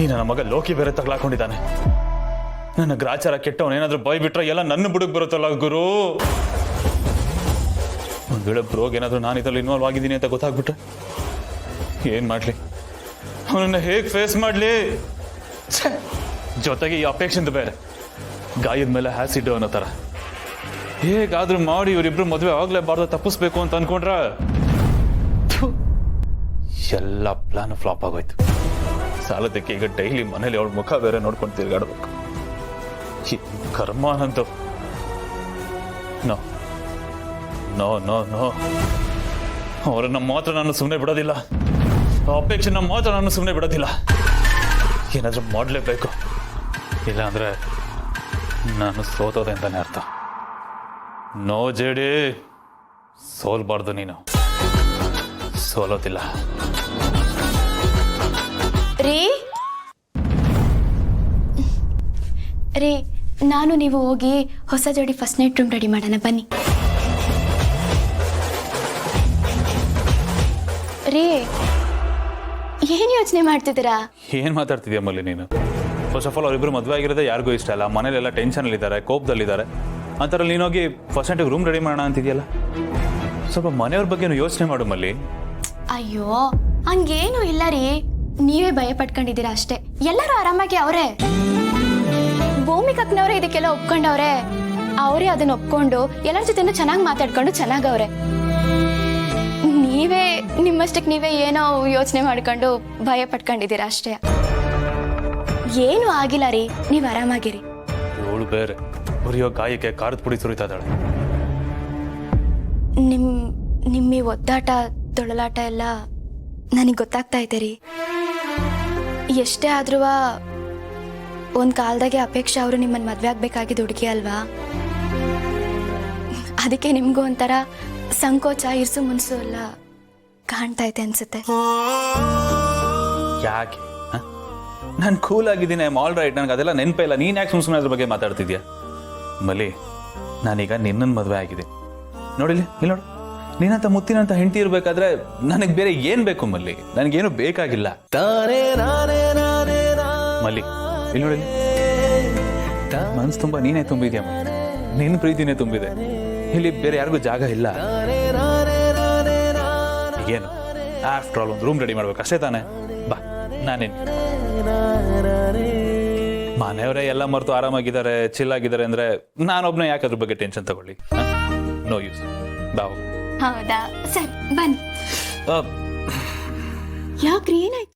ಈ ನನ್ನ ಮಗ ಲೋಕಿ ಬೇರೆ ತಗ್ಲಾಕೊಂಡಿದ್ದಾನೆ. ನನ್ನ ಗ್ರಾಚಾರ ಕೆಟ್ಟವನೇನಾದ್ರೂ ಬೈ ಬಿಟ್ರೆ ಎಲ್ಲ ನನ್ನ ಬುಡಕ್ ಬರುತ್ತಲ್ಲ ಗುರು. ಒಂದ್ ವೇಳೆ ಬ್ರೋಗ್ ಏನಾದ್ರೂ ನಾನು ಇದ್ರಲ್ಲಿ ಇನ್ವಾಲ್ವ್ ಆಗಿದ್ದೀನಿ ಅಂತ ಗೊತ್ತಾಗ್ಬಿಟ್ರೆ ಏನ್ ಮಾಡ್ಲಿ, ಅವನನ್ನ ಹೇಗ್ ಫೇಸ್ ಮಾಡ್ಲಿ? ಜೊತೆಗೆ ಈ ಅಪೇಕ್ಷೆಂದು ಬೇರೆ, ಗಾಯದ ಮೇಲೆ ಹ್ಯಾಸಿಡ್ ಅನ್ನೋ ತರ. ಹೇಗಾದ್ರೂ ಮಾಡಿ ಇವರಿಬ್ರು ಮದುವೆ ಆಗ್ಲೇಬಾರ್ದು, ತಪ್ಪಿಸ್ಬೇಕು ಅಂತ ಅನ್ಕೊಂಡ್ರ ಎಲ್ಲ ಪ್ಲಾನ್ ಫ್ಲಾಪ್ ಆಗೋಯ್ತು. ಸಾಲದಕ್ಕೆ ಈಗ ಡೈಲಿ ಮನೇಲಿ ಅವಳ ಮುಖ ಬೇರೆ ನೋಡ್ಕೊಂಡು ತಿರ್ಗಾಡ್ಬೇಕು. ಕರ್ಮಾನಂತು. ನೋ ನೋ ನೋ ನೋ, ಅವರನ್ನ ಮಾತ್ರ ನಾನು ಸುಮ್ಮನೆ ಬಿಡೋದಿಲ್ಲ. ಅಪೇಕ್ಷೆನ ಮಾತ್ರ ನಾನು ಸುಮ್ಮನೆ ಬಿಡೋದಿಲ್ಲ. ಏನಾದ್ರೂ ಮಾಡಲೇಬೇಕು, ಇಲ್ಲ ಅಂದ್ರೆ ನಾನು ಸೋತೋದೆ ಅಂತಾನೆ ಅರ್ಥ. ನೋ ಜೇಡಿ, ಸೋಲ್ಬಾರ್ದು ನೀನು. ಸೋಲೋದಿಲ್ಲ. ರೀ, ನಾನು ನೀವು ಹೋಗಿ ಹೊಸ ಜೋಡಿ ಫಸ್ಟ್ ನೈಟ್ ರೂಮ್ ರೆಡಿ ಮಾಡೋಣ ಬನ್ನಿ. ರೀ, ಏನ್ ಯೋಚನೆ ಮಾಡ್ತಿದ್ದೀರಾ? ಏನ್ ಮಾತಾಡ್ತಿದ್ಯಾ ಮಲ್ಲಿ ನೀನು? ಫಸ್ಟ್ ಆಫ್ ಆಲ್ ಅವರಿಬ್ರು ಮದುವೆ ಆಗಿರೋದೇ ಯಾರಿಗೂ ಇಷ್ಟ ಇಲ್ಲ. ಮನೇಲೆಲ್ಲ ಟೆನ್ಷನಲ್ಲಿದ್ದಾರೆ, ಕೋಪದಲ್ಲಿದ್ದಾರೆ. ಅಂತಾರಲ್ಲಿ ನೀನೋಗಿ ಫಸ್ಟ್ ನೈಟ್ ರೂಮ್ ರೆಡಿ ಮಾಡೋಣ ಅಂತಿದ್ಯಲ್ಲ, ಸ್ವಲ್ಪ ಮನೆಯವ್ರ ಬಗ್ಗೆ ಯೋಚನೆ ಮಾಡು ಮಲ್ಲಿ. ಅಯ್ಯೋ, ಹಂಗೇನು ಇಲ್ಲ ರೀ, ನೀವೇ ಭಯ ಪಟ್ಕೊಂಡಿದ್ದೀರಾ ಅಷ್ಟೇ. ಎಲ್ಲರೂ ಆರಾಮಾಗಿ ಅವರೇ. ಭೂಮಿಕಕ್ನವ್ರೆ ಇದಕ್ಕೆಲ್ಲ ಒಪ್ಕೊಂಡವ್ರೆ. ಅವರೇ ಅದನ್ನ ಒಪ್ಕೊಂಡು ಎಲ್ಲರ ಜೊತೆನೂ ಚೆನ್ನಾಗಿ ಮಾತಾಡ್ಕೊಂಡು ಚೆನ್ನಾಗವ್ರೆ. ನೀವೇ ನಿಮ್ಮಷ್ಟಕ್ಕೆ ನೀವೇ ಏನೋ ಯೋಚನೆ ಮಾಡ್ಕೊಂಡು ಭಯ ಪಟ್ಕೊಂಡಿದ್ದೀರಾ ಅಷ್ಟೇ. ಏನು ಆಗಿಲ್ಲ ರೀ, ನೀವು ಆರಾಮಾಗಿರಿ. ಇವಳು ಬೇರೆ ಉರಿಯೋ ಗಾಯಕ್ಕೆ ಖಾರದ ಪುಡಿ ಸುರಿತಾ ಇದ್ದಾಳೆ. ನಿಮ್ಮ ಈ ಒದ್ದಾಟ ತೊಳಲಾಟ ಎಲ್ಲ ನನಗೆ ಗೊತ್ತಾಗ್ತಾ ಇದೆ ರೀ. ಎಷ್ಟೇ ಆದ್ರೂ ಒಂದು ಕಾಲದಾಗೆ ಅಪೇಕ್ಷೆ ಅವರು ನಿಮ್ಮನ್ನು ಮದುವೆ ಆಗ್ಬೇಕಾಗಿದ್ದು ಹುಡುಗಿ ಅಲ್ವಾ? ಅದಕ್ಕೆ ನಿಮಗೂ ಒಂಥರ ಸಂಕೋಚ, ಇರ್ಸು ಮುನ್ಸು ಎಲ್ಲ ಕಾಣ್ತಾ ಇದೆ ಅನ್ಸುತ್ತೆ. ಯಾಕೆ? ನಾನು ಕೂಲ್ ಆಗಿದ್ದೀನಿ, ಐ ಆಮ್ ಆಲ್ ರೈಟ್. ನನಗೆ ಅದೆಲ್ಲ ನೆನಪೇ ಇಲ್ಲ. ನೀನು ಯಾಕೆ ಸುಮ್ಮನೆ ಅದ್ರ ಬಗ್ಗೆ ಮಾತಾಡ್ತಿದ್ಯಾ? ಮಲ್ಲಿ, ನಾನೀಗ ನಿನ್ನನ್ನು ಮದುವೆ ಆಗಿದೆ ನೋಡಿಲಿ, ಇಲ್ಲಿ ನೋಡು. ನೀನಂತ ಮುತ್ತಿನಂತ ಹೆಂಡತಿ ಇರ್ಬೇಕಾದ್ರೆ ನನಗೆ ಬೇರೆ ಏನ್ ಬೇಕು ಮಲ್ಲಿ? ನನಗೇನು ಬೇಕಾಗಿಲ್ಲ ಮಲ್ಲಿ. ಇಲ್ಲಿ ನೋಡಿ, ಮನ್ಸು ತುಂಬಾ ನೀನೇ ತುಂಬಿದ್ಯಾ ಮಲ್ಲಿ. ನಿನ್ನ ಪ್ರೀತಿನೇ ತುಂಬಿದೆ. ಇಲ್ಲಿ ಬೇರೆ ಯಾರಿಗೂ ಜಾಗ ಇಲ್ಲ. ಏನು ಆಫ್ಟರ್ ಆಲ್ ಒಂದು ರೂಮ್ ರೆಡಿ ಮಾಡ್ಬೇಕು ಅಷ್ಟೇ ತಾನೆ? ಬಾ, ನಾನೇನು ಮನೆಯವರೇ ಎಲ್ಲ ಮರೆತು ಆರಾಮಾಗಿದ್ದಾರೆ, ಚಿಲ್ ಆಗಿದ್ದಾರೆ ಅಂದ್ರೆ ನಾನೊಬ್ನೇ ಯಾಕೆ ಅದ್ರ ಬಗ್ಗೆ ಟೆನ್ಷನ್ ತಗೊಳ್ಳಿ? No use. ಬಾ. ಹೌದಾ, ಸರಿ ಬನ್ನಿ. ಯಾಕ್ರಿ, ಏನಾಯ್ತು?